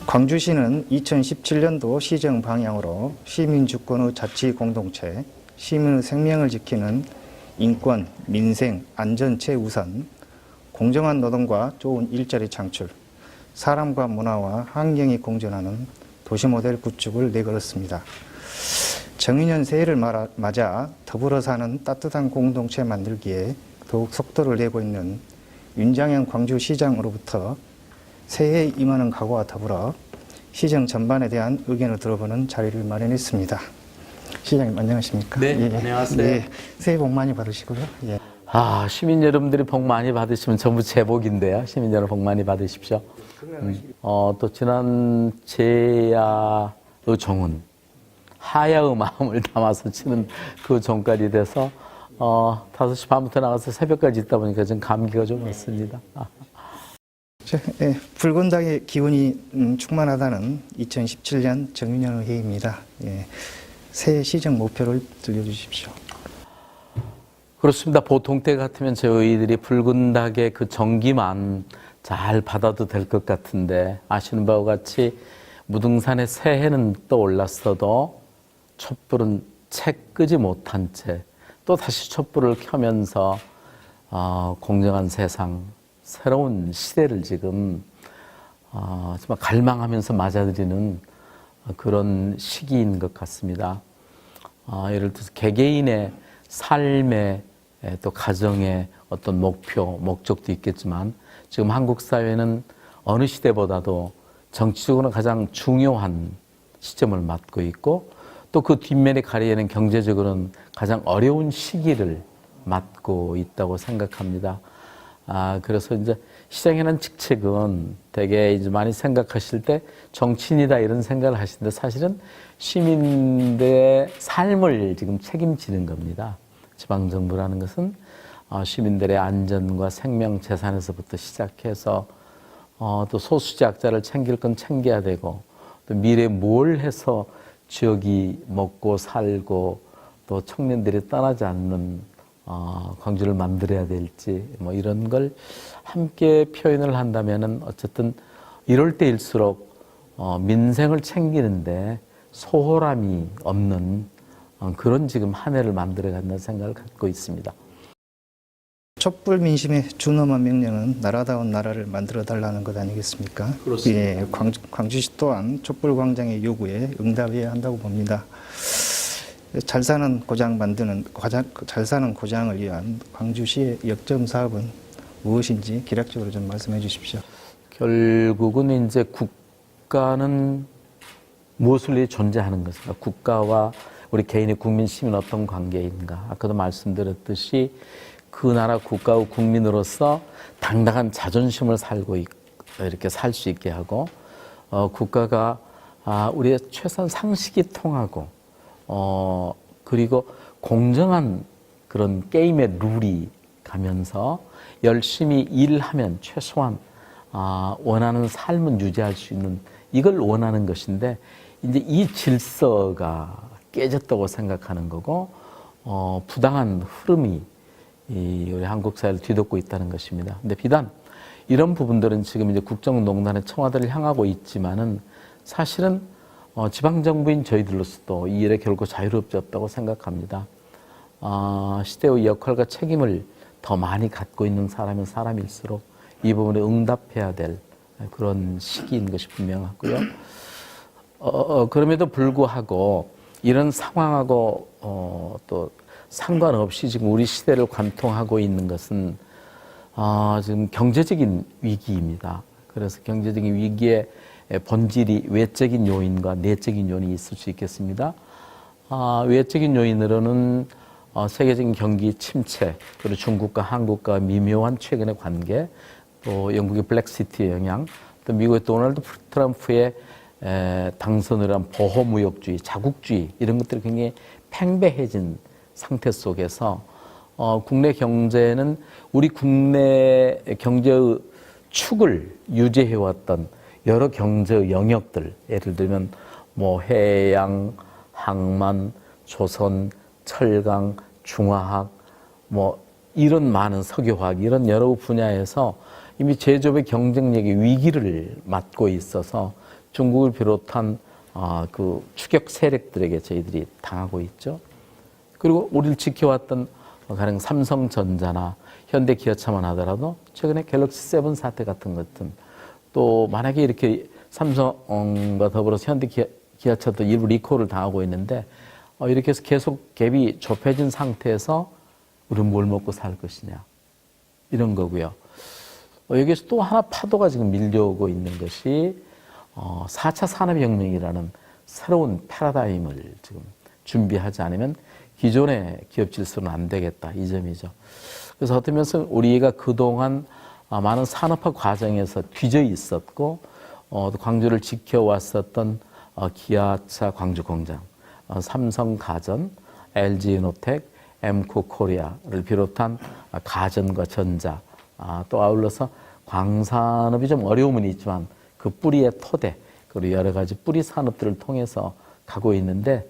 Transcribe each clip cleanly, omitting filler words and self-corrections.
광주시는 2017년도 시정 방향으로 시민주권의 자치 공동체, 시민의 생명을 지키는 인권, 민생, 안전 최우선, 공정한 노동과 좋은 일자리 창출, 사람과 문화와 환경이 공존하는 도시 모델 구축을 내걸었습니다. 정인년 새해를 맞아 더불어 사는 따뜻한 공동체 만들기에 더욱 속도를 내고 있는 윤장현 광주시장으로부터 새해에 임하는 각오와 더불어 시정 전반에 대한 의견을 들어보는 자리를 마련했습니다. 시장님 안녕하십니까? 네, 예, 안녕하세요. 예, 새해 복 많이 받으시고요. 예. 시민 여러분들이 복 많이 받으시면 전부 제 복인데요. 시민 여러분 복 많이 받으십시오. 또 지난 제야의 종은 하야의 마음을 담아서 치는 그 종까지 돼서 5시 반부터 나가서 새벽까지 있다 보니까 좀 감기가 좀 왔습니다. 예, 붉은 닭의 기운이 충만하다는 2017년 정윤현의 해입니다. 예, 새해 시정 목표를 들려주십시오. 그렇습니다. 보통 때 같으면 저희들이 붉은 닭의 그 정기만 잘 받아도 될 것 같은데 아시는 바와 같이 무등산의 새해는 떠올랐어도 촛불은 채 끄지 못한 채 또 다시 촛불을 켜면서 공정한 세상, 새로운 시대를 지금 정말 갈망하면서 맞아들이는 그런 시기인 것 같습니다. 예를 들어서 개개인의 삶의 또 가정의 어떤 목표, 목적도 있겠지만 지금 한국 사회는 어느 시대보다도 정치적으로 가장 중요한 시점을 맞고 있고 또 그 뒷면에 가리에는 경제적으로는 가장 어려운 시기를 맞고 있다고 생각합니다. 그래서 이제 시장이라는 직책은 되게 이제 많이 생각하실 때 정치인이다 이런 생각을 하시는데 사실은 시민들의 삶을 지금 책임지는 겁니다. 지방정부라는 것은 시민들의 안전과 생명, 재산에서부터 시작해서 또 소수자학자를 챙길 건 챙겨야 되고 또 미래에 뭘 해서 지역이 먹고 살고 또 청년들이 떠나지 않는 광주를 만들어야 될지 뭐 이런 걸 함께 표현을 한다면은 어쨌든 이럴 때일수록 민생을 챙기는데 소홀함이 없는 그런 지금 한 해를 만들어간다는 생각을 갖고 있습니다. 촛불 민심의 준엄한 명령은 나라다운 나라를 만들어 달라는 것 아니겠습니까? 그렇습니다. 예, 광주시 또한 촛불 광장의 요구에 응답해야 한다고 봅니다. 잘 사는 고장을 위한 광주시의 역점 사업은 무엇인지 기략적으로 좀 말씀해 주십시오. 결국은 이제 국가는 무엇을 위해 존재하는 것인가? 국가와 우리 개인의 국민, 시민 어떤 관계인가? 아까도 말씀드렸듯이 그 나라 국가와 국민으로서 당당한 자존심을 이렇게 살 수 있게 하고 국가가 우리의 최소한 상식이 통하고 그리고 공정한 그런 게임의 룰이 가면서 열심히 일하면 최소한 원하는 삶은 유지할 수 있는 이걸 원하는 것인데 이제 이 질서가 깨졌다고 생각하는 거고 부당한 흐름이 우리 한국 사회를 뒤덮고 있다는 것입니다. 근데 비단 이런 부분들은 지금 이제 국정농단의 청와대를 향하고 있지만은 사실은 지방정부인 저희들로서도 이 일에 결코 자유롭지 없다고 생각합니다. 시대의 역할과 책임을 더 많이 갖고 있는 사람일수록 이 부분에 응답해야 될 그런 시기인 것이 분명하고요. 그럼에도 불구하고 이런 상황하고 또 상관없이 지금 우리 시대를 관통하고 있는 것은 지금 경제적인 위기입니다. 그래서 경제적인 위기의 본질이 외적인 요인과 내적인 요인이 있을 수 있겠습니다. 외적인 요인으로는 세계적인 경기 침체, 그리고 중국과 한국과 미묘한 최근의 관계, 또 영국의 블랙시티의 영향, 또 미국의 도널드 트럼프의 당선을 한 보호무역주의, 자국주의 이런 것들이 굉장히 팽배해진 상태 속에서 국내 경제는 우리 국내 경제의 축을 유지해왔던 여러 경제 영역들, 예를 들면 뭐 해양, 항만, 조선, 철강, 중화학, 뭐 이런 많은 석유화학 이런 여러 분야에서 이미 제조업의 경쟁력이 위기를 맞고 있어서 중국을 비롯한 그 추격 세력들에게 저희들이 당하고 있죠. 그리고 우리를 지켜왔던 가령 삼성전자나 현대기아차만 하더라도 최근에 갤럭시 7 사태 같은 것들, 또 만약에 이렇게 삼성과 더불어서 현대기아차도 일부 리콜을 당하고 있는데 이렇게 해서 계속 갭이 좁혀진 상태에서 우리는 뭘 먹고 살 것이냐 이런 거고요. 여기에서 또 하나 파도가 지금 밀려오고 있는 것이 4차 산업혁명이라는 새로운 패러다임을 지금 준비하지 않으면 기존의 기업 질서는 안 되겠다 이 점이죠. 그래서 어떤 면에서 우리가 그동안 많은 산업화 과정에서 뒤져 있었고 또 광주를 지켜왔었던 기아차 광주 공장, 삼성가전, LG이노텍, 엠코코리아를 비롯한 가전과 전자, 또 아울러서 광산업이 좀 어려움은 있지만 그 뿌리의 토대, 그리고 여러 가지 뿌리 산업들을 통해서 가고 있는데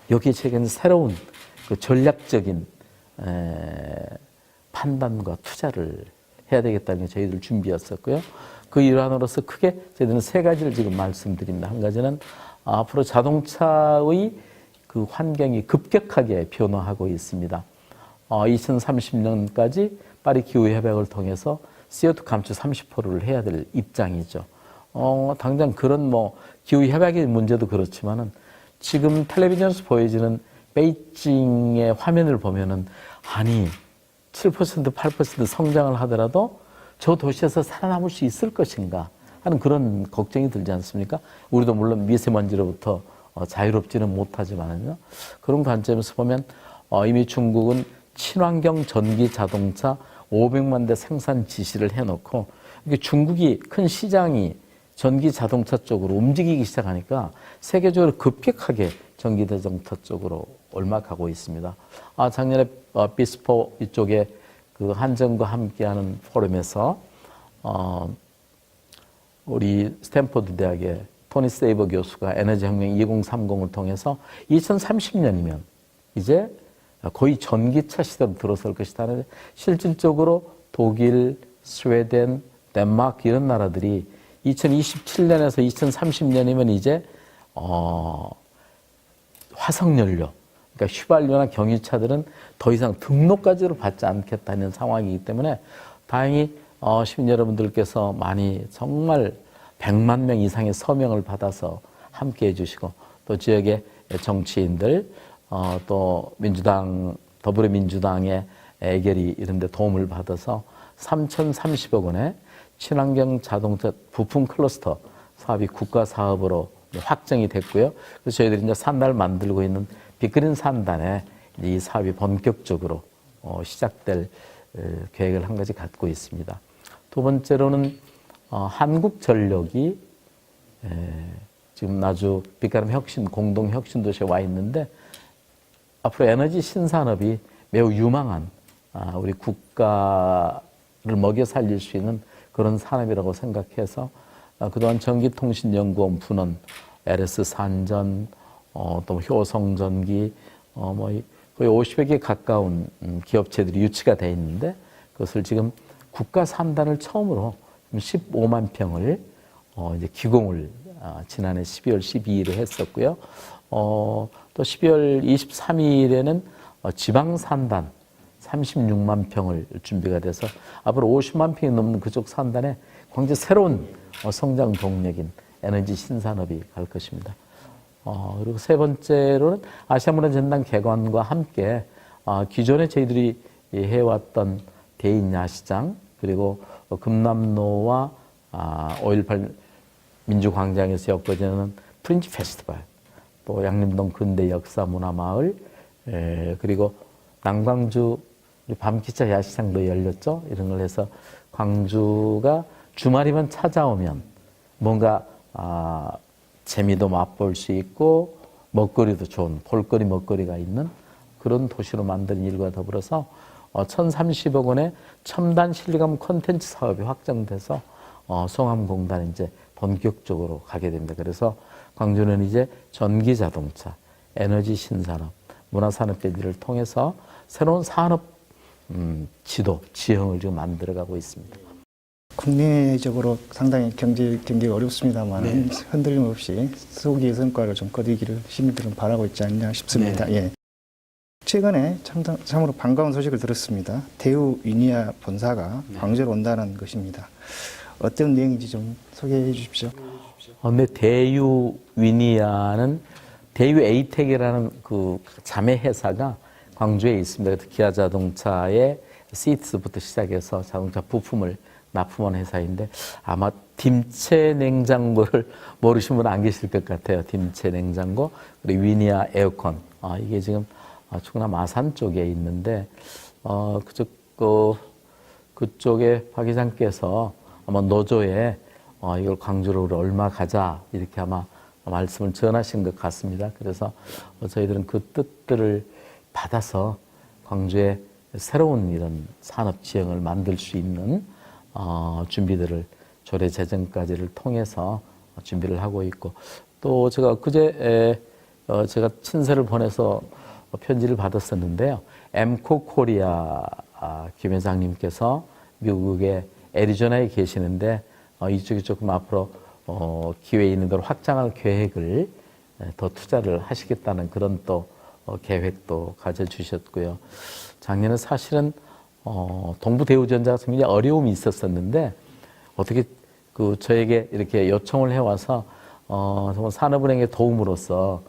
여기에 최근 새로운 그 전략적인 판단과 투자를 해야 되겠다는 게 저희들 준비였었고요. 그 일환으로서 크게 저희들은 세 가지를 지금 말씀드립니다. 한 가지는 앞으로 자동차의 그 환경이 급격하게 변화하고 있습니다. 2030년까지 파리 기후 협약을 통해서 CO2 감축 30%를 해야 될 입장이죠. 당장 그런 기후 협약의 문제도 그렇지만은 지금 텔레비전에서 보여지는 베이징의 화면을 보면은 아니 7% 8% 성장을 하더라도 저 도시에서 살아남을 수 있을 것인가 하는 그런 걱정이 들지 않습니까? 우리도 물론 미세먼지로부터 자유롭지는 못하지만요. 그런 관점에서 보면 이미 중국은 친환경 전기 자동차 500만 대 생산 지시를 해놓고 중국이 큰 시장이 전기 자동차 쪽으로 움직이기 시작하니까 세계적으로 급격하게 전기 자동차 쪽으로 올라가고 있습니다. 작년에 비스포 이쪽에 그 한정과 함께하는 포럼에서 우리 스탠포드 대학의 토니 세이버 교수가 에너지혁명 2030을 통해서 2030년이면 이제 거의 전기차 시대로 들어설 것이다. 실질적으로 독일, 스웨덴, 덴마크 이런 나라들이 2027년에서 2030년이면 이제 화석연료, 그러니까 휘발유나 경유차들은 더 이상 등록까지도 받지 않겠다는 상황이기 때문에 다행히 시민 여러분들께서 많이 정말 100만 명 이상의 서명을 받아서 함께해 주시고 또 지역의 정치인들 또 민주당, 더불어민주당의 애결이 이런 데 도움을 받아서 3,030억 원의 친환경 자동차 부품 클러스터 사업이 국가 사업으로 확정이 됐고요. 그래서 저희들이 이제 산단을 만들고 있는 빅그린 산단에 이 사업이 본격적으로 시작될 계획을 한 가지 갖고 있습니다. 두 번째로는 한국전력이 지금 아주 빛가람 혁신, 공동 혁신 도시에 와 있는데 앞으로 에너지 신산업이 매우 유망한 우리 국가를 먹여 살릴 수 있는 그런 산업이라고 생각해서 그동안 전기통신연구원 분원, LS 산전, 또 효성전기, 거의 50여 개 가까운 기업체들이 유치가 돼 있는데 그것을 지금 국가 산단을 처음으로 15만 평을 이제 기공을 지난해 12월 12일에 했었고요. 또 12월 23일에는 지방 산단 36만 평을 준비가 돼서 앞으로 50만 평이 넘는 그쪽 산단에 광주 새로운 성장 동력인 에너지 신산업이 갈 것입니다. 그리고 세 번째로는 아시아문화 전당 개관과 함께 기존에 저희들이 해왔던 대인 야시장 그리고 금남로와 5.18 민주광장에서 엮어지는 프린지 페스티벌, 또 양림동 근대 역사 문화마을, 그리고 남광주 밤기차 야시장도 열렸죠. 이런 걸 해서 광주가 주말이면 찾아오면 뭔가 재미도 맛볼 수 있고 먹거리도 좋은 볼거리 먹거리가 있는 그런 도시로 만드는 일과 더불어서 1,030억 원의 첨단 실감 콘텐츠 사업이 확정돼서 송암공단이 이제 본격적으로 가게 됩니다. 그래서 광주는 이제 전기 자동차, 에너지 신산업, 문화산업 대비를 통해서 새로운 산업 지도, 지형을 지금 만들어가고 있습니다. 국내적으로 상당히 경기가 어렵습니다만 흔들림 없이 소기의 성과를 좀 거두기를 시민들은 바라고 있지 않냐 싶습니다. 예. 최근에 참으로 반가운 소식을 들었습니다. 대우 위니아 본사가 광주로 온다는 것입니다. 어떤 내용인지 좀 소개해 주십시오. 근데 대유 위니아는 대유 에이텍이라는 그 자매 회사가 광주에 있습니다. 그래서 기아 자동차의 시트부터 시작해서 자동차 부품을 납품하는 회사인데 아마 dim체 냉장고를 모르시는 분 안 계실 것 같아요. dim체 냉장고 그리고 위니아 에어컨. 이게 지금 충남 아산 쪽에 있는데 그쪽에 박 이장께서 아마 노조에 이걸 광주로 우리 얼마 가자 이렇게 아마 말씀을 전하신 것 같습니다. 그래서 저희들은 그 뜻들을 받아서 광주에 새로운 이런 산업 지형을 만들 수 있는 준비들을 조례 제정까지를 통해서 준비를 하고 있고 또 제가 그제 제가 친서를 보내서 편지를 받았었는데요. 엠코 코리아 김 회장님께서 미국의 애리조나에 계시는데 이쪽이 조금 앞으로 기회 있는 대로 확장할 계획을 더 투자를 하시겠다는 그런 또 계획도 가져주셨고요. 작년에 사실은 동부대우전자가 굉장히 어려움이 있었었는데 어떻게 저에게 이렇게 요청을 해와서 정말 산업은행의 도움으로서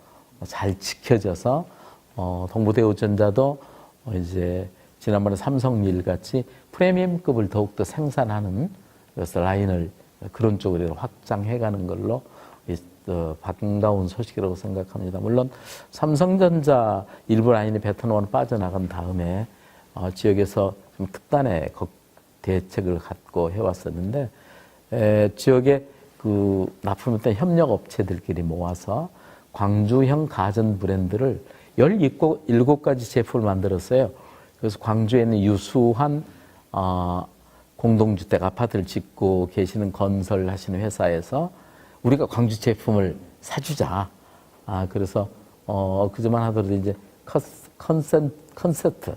잘 지켜져서 동부대우전자도 이제 지난번에 삼성일 같이 프리미엄급을 더욱더 생산하는 그래서 라인을 그런 쪽으로 확장해가는 걸로 반가운 소식이라고 생각합니다. 물론 삼성전자 일부 라인이 베트남으로 빠져나간 다음에 지역에서 좀 특단의 대책을 갖고 해왔었는데 지역의 그 납품했던 협력 업체들끼리 모아서 광주형 가전 브랜드를 17가지 제품을 만들었어요. 그래서 광주에 있는 유수한 공동주택 아파트를 짓고 계시는 건설하시는 회사에서 우리가 광주 제품을 사주자. 그래서 그저만 하더라도 이제 컨셉트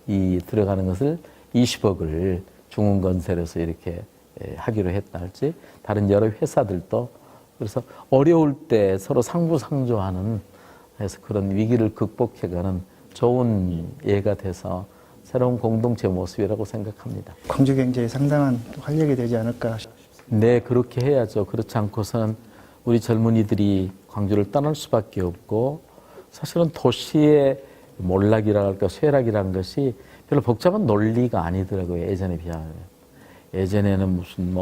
이 들어가는 것을 20억을 중흥건설에서 이렇게 하기로 했다 할지 다른 여러 회사들도 그래서 어려울 때 서로 상부상조하는 해서 그런 위기를 극복해가는 좋은 예가 돼서 새로운 공동체 모습이라고 생각합니다. 광주 경제에 상당한 활력이 되지 않을까 싶습니다. 네, 그렇게 해야죠. 그렇지 않고서는 우리 젊은이들이 광주를 떠날 수밖에 없고 사실은 도시의 몰락이라 할까 쇠락이라는 것이 별로 복잡한 논리가 아니더라고요. 예전에 비하면. 예전에는 무슨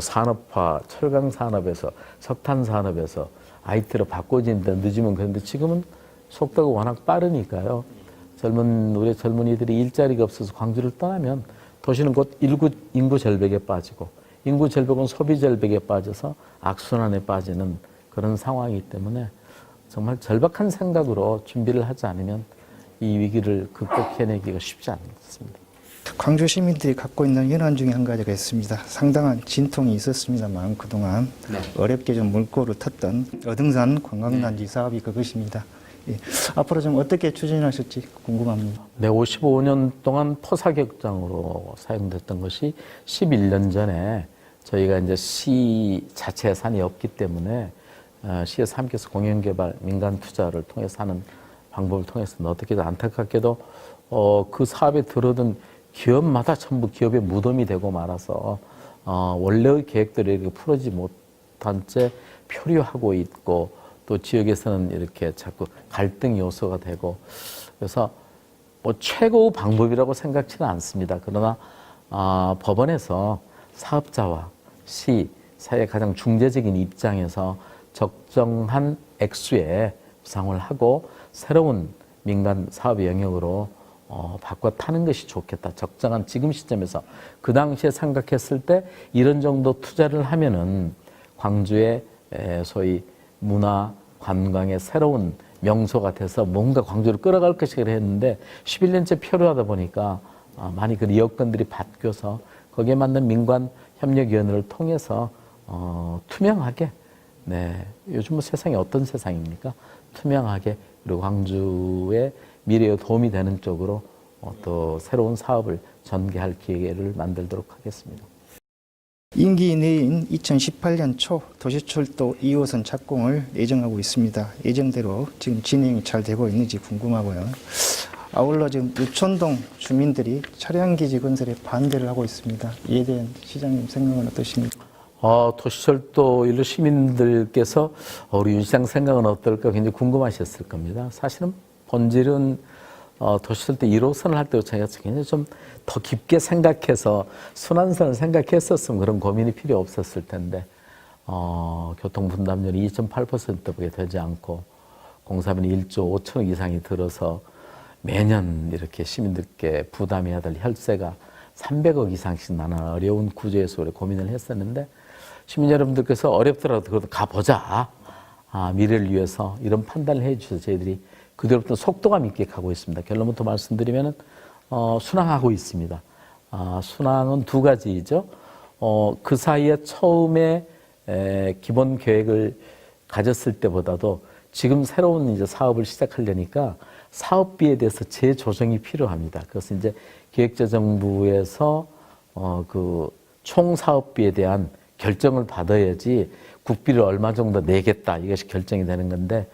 산업화, 철강 산업에서 석탄 산업에서 IT로 바꿔진다 늦으면 그런데 지금은 속도가 워낙 빠르니까요. 우리 젊은이들이 일자리가 없어서 광주를 떠나면 도시는 곧 인구 절벽에 빠지고 인구 절벽은 소비 절벽에 빠져서 악순환에 빠지는 그런 상황이기 때문에 정말 절박한 생각으로 준비를 하지 않으면 이 위기를 극복해내기가 쉽지 않습니다. 광주 시민들이 갖고 있는 현안 중에 한 가지가 있습니다. 상당한 진통이 있었습니다만 그동안 어렵게 좀 물꼬를 텄던 어등산 관광단지 사업이 그것입니다. 예. 앞으로 좀 어떻게 추진하실지 궁금합니다. 네, 55년 동안 포사격장으로 사용됐던 것이 11년 전에 저희가 이제 시 자체 예산이 없기 때문에 시에서 함께해서 공연개발, 민간 투자를 통해서 하는 방법을 통해서 어떻게든 안타깝게도 그 사업에 들어든 기업마다 전부 기업의 무덤이 되고 말아서 원래의 계획들이 이렇게 풀어지지 못한 채 표류하고 있고 또 지역에서는 이렇게 자꾸 갈등 요소가 되고 그래서 최고의 방법이라고 생각지는 않습니다. 그러나 법원에서 사업자와 시 사이의 가장 중재적인 입장에서 적정한 액수의 보상을 하고 새로운 민간 사업 영역으로 바꿔 타는 것이 좋겠다. 적정한 지금 시점에서 그 당시에 생각했을 때 이런 정도 투자를 하면은 광주의 소위 문화 관광의 새로운 명소가 돼서 뭔가 광주를 끌어갈 것이라 했는데 11년째 표류하다 보니까 많이 그 여건들이 바뀌어서 거기에 맞는 민관 협력위원회를 통해서 투명하게 요즘 세상이 어떤 세상입니까? 투명하게 그리고 광주의 미래에 도움이 되는 쪽으로 또 새로운 사업을 전개할 기회를 만들도록 하겠습니다. 임기 내인 2018년 초 도시철도 2호선 착공을 예정하고 있습니다. 예정대로 지금 진행이 잘 되고 있는지 궁금하고요. 아울러 지금 유촌동 주민들이 차량기지 건설에 반대를 하고 있습니다. 이에 대한 시장님 생각은 어떠십니까? 도시철도 일로 시민들께서 우리 윤 시장 생각은 어떨까 굉장히 궁금하셨을 겁니다. 사실은 본질은 도시철도 1호선을 할 때 저희가 굉장히 좀 더 깊게 생각해서 순환선을 생각했었으면 그런 고민이 필요 없었을 텐데 교통 분담률이 2.8%밖에 되지 않고 공사비는 1조 5천억 이상이 들어서 매년 이렇게 시민들께 부담해야 될 혈세가 300억 이상씩 나는 어려운 구조에서 우리 고민을 했었는데 시민 여러분들께서 어렵더라도 그래도 가보자. 미래를 위해서 이런 판단을 해 주셔서 저희들이 그대로부터 속도감 있게 가고 있습니다. 결론부터 말씀드리면은 순항하고 있습니다. 순항은 두 가지죠. 그 사이에 처음에 기본 계획을 가졌을 때보다도 지금 새로운 이제 사업을 시작하려니까 사업비에 대해서 재조정이 필요합니다. 그래서 이제 기획재정부에서 그 총 사업비에 대한 결정을 받아야지 국비를 얼마 정도 내겠다 이것이 결정이 되는 건데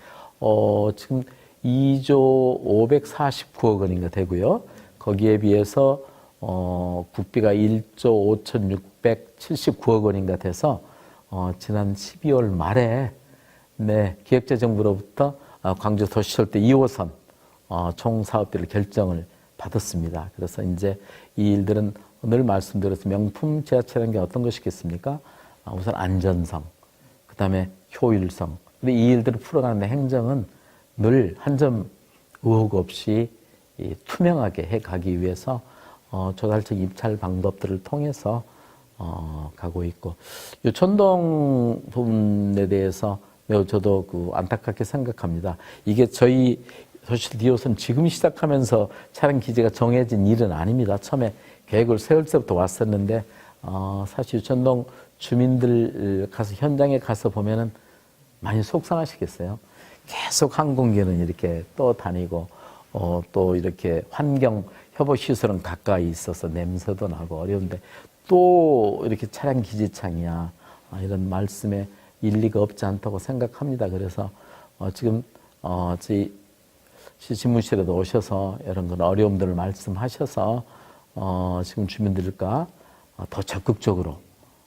지금 2조 549억 원인가 되고요. 거기에 비해서 국비가 1조 5,679억 원인가 돼서 지난 12월 말에 기획재정부로부터 광주 도시철도 2호선 총 사업비를 결정을 받았습니다. 그래서 이제 이 일들은 늘 말씀드렸듯이 명품 지하철이라는 게 어떤 것이겠습니까? 우선 안전성, 그 다음에 효율성. 근데 이 일들을 풀어가는 행정은 늘 한 점 의혹 없이 투명하게 해가기 위해서 조달적 입찰 방법들을 통해서 가고 있고 유촌동 부분에 대해서 매우 저도 안타깝게 생각합니다. 이게 저희 도시철도 2호선 지금 시작하면서 차량 기지가 정해진 일은 아닙니다. 처음에 계획을 세울 때부터 왔었는데 사실 유촌동 주민들 가서 현장에 가서 보면은 많이 속상하시겠어요. 계속 항공기는 이렇게 또 다니고 또 이렇게 환경 협업 시설은 가까이 있어서 냄새도 나고 어려운데 또 이렇게 차량 기지창이야 이런 말씀에 일리가 없지 않다고 생각합니다. 그래서 지금 저희 집무실에도 오셔서 이런 건 어려움들을 말씀하셔서 지금 주민들과 더 적극적으로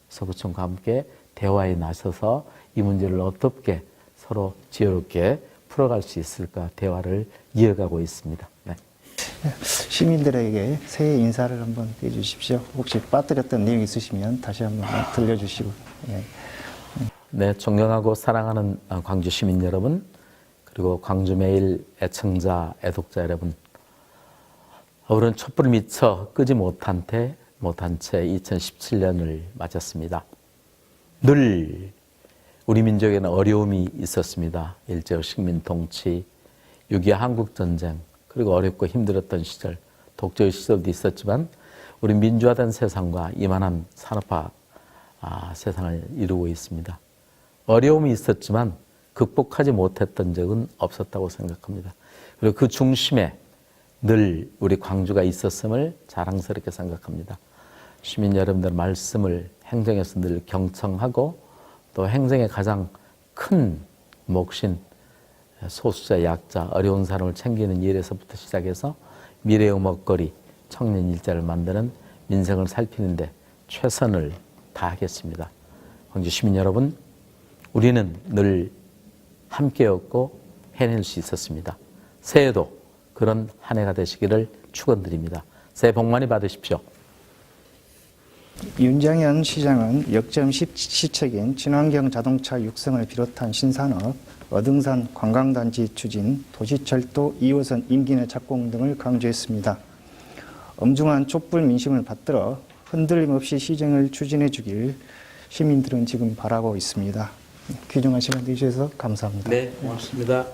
서구청과 함께 대화에 나서서 이 문제를 어떻게 서로 지혜롭게 풀어갈 수 있을까 대화를 이어가고 있습니다. 네. 시민들에게 새해 인사를 한번 해주십시오. 혹시 빠뜨렸던 내용 있으시면 다시 한번 들려주시고. 네, 존경하고 사랑하는 광주 시민 여러분, 그리고 광주메일 애청자, 애독자 여러분, 올해는 촛불을 미처 끄지 못한 채 2017년을 맞았습니다. 늘 우리 민족에는 어려움이 있었습니다. 일제의 식민 통치, 6.25 한국전쟁, 그리고 어렵고 힘들었던 시절, 독재의 시절도 있었지만 우리 민주화된 세상과 이만한 산업화 세상을 이루고 있습니다. 어려움이 있었지만 극복하지 못했던 적은 없었다고 생각합니다. 그리고 그 중심에 늘 우리 광주가 있었음을 자랑스럽게 생각합니다. 시민 여러분들 말씀을 행정에서 늘 경청하고 또 행정의 가장 큰 몫인 소수자, 약자, 어려운 사람을 챙기는 일에서부터 시작해서 미래의 먹거리, 청년 일자를 만드는 민생을 살피는데 최선을 다하겠습니다. 광주 시민 여러분, 우리는 늘 함께였고 해낼 수 있었습니다. 새해도 그런 한 해가 되시기를 축원드립니다. 새해 복 많이 받으십시오. 윤장현 시장은 역점 시책인 친환경 자동차 육성을 비롯한 신산업, 어등산 관광단지 추진, 도시철도 2호선 임기 내 착공 등을 강조했습니다. 엄중한 촛불 민심을 받들어 흔들림 없이 시정을 추진해 주길 시민들은 지금 바라고 있습니다. 귀중한 시간 내주셔서 감사합니다. 네, 고맙습니다.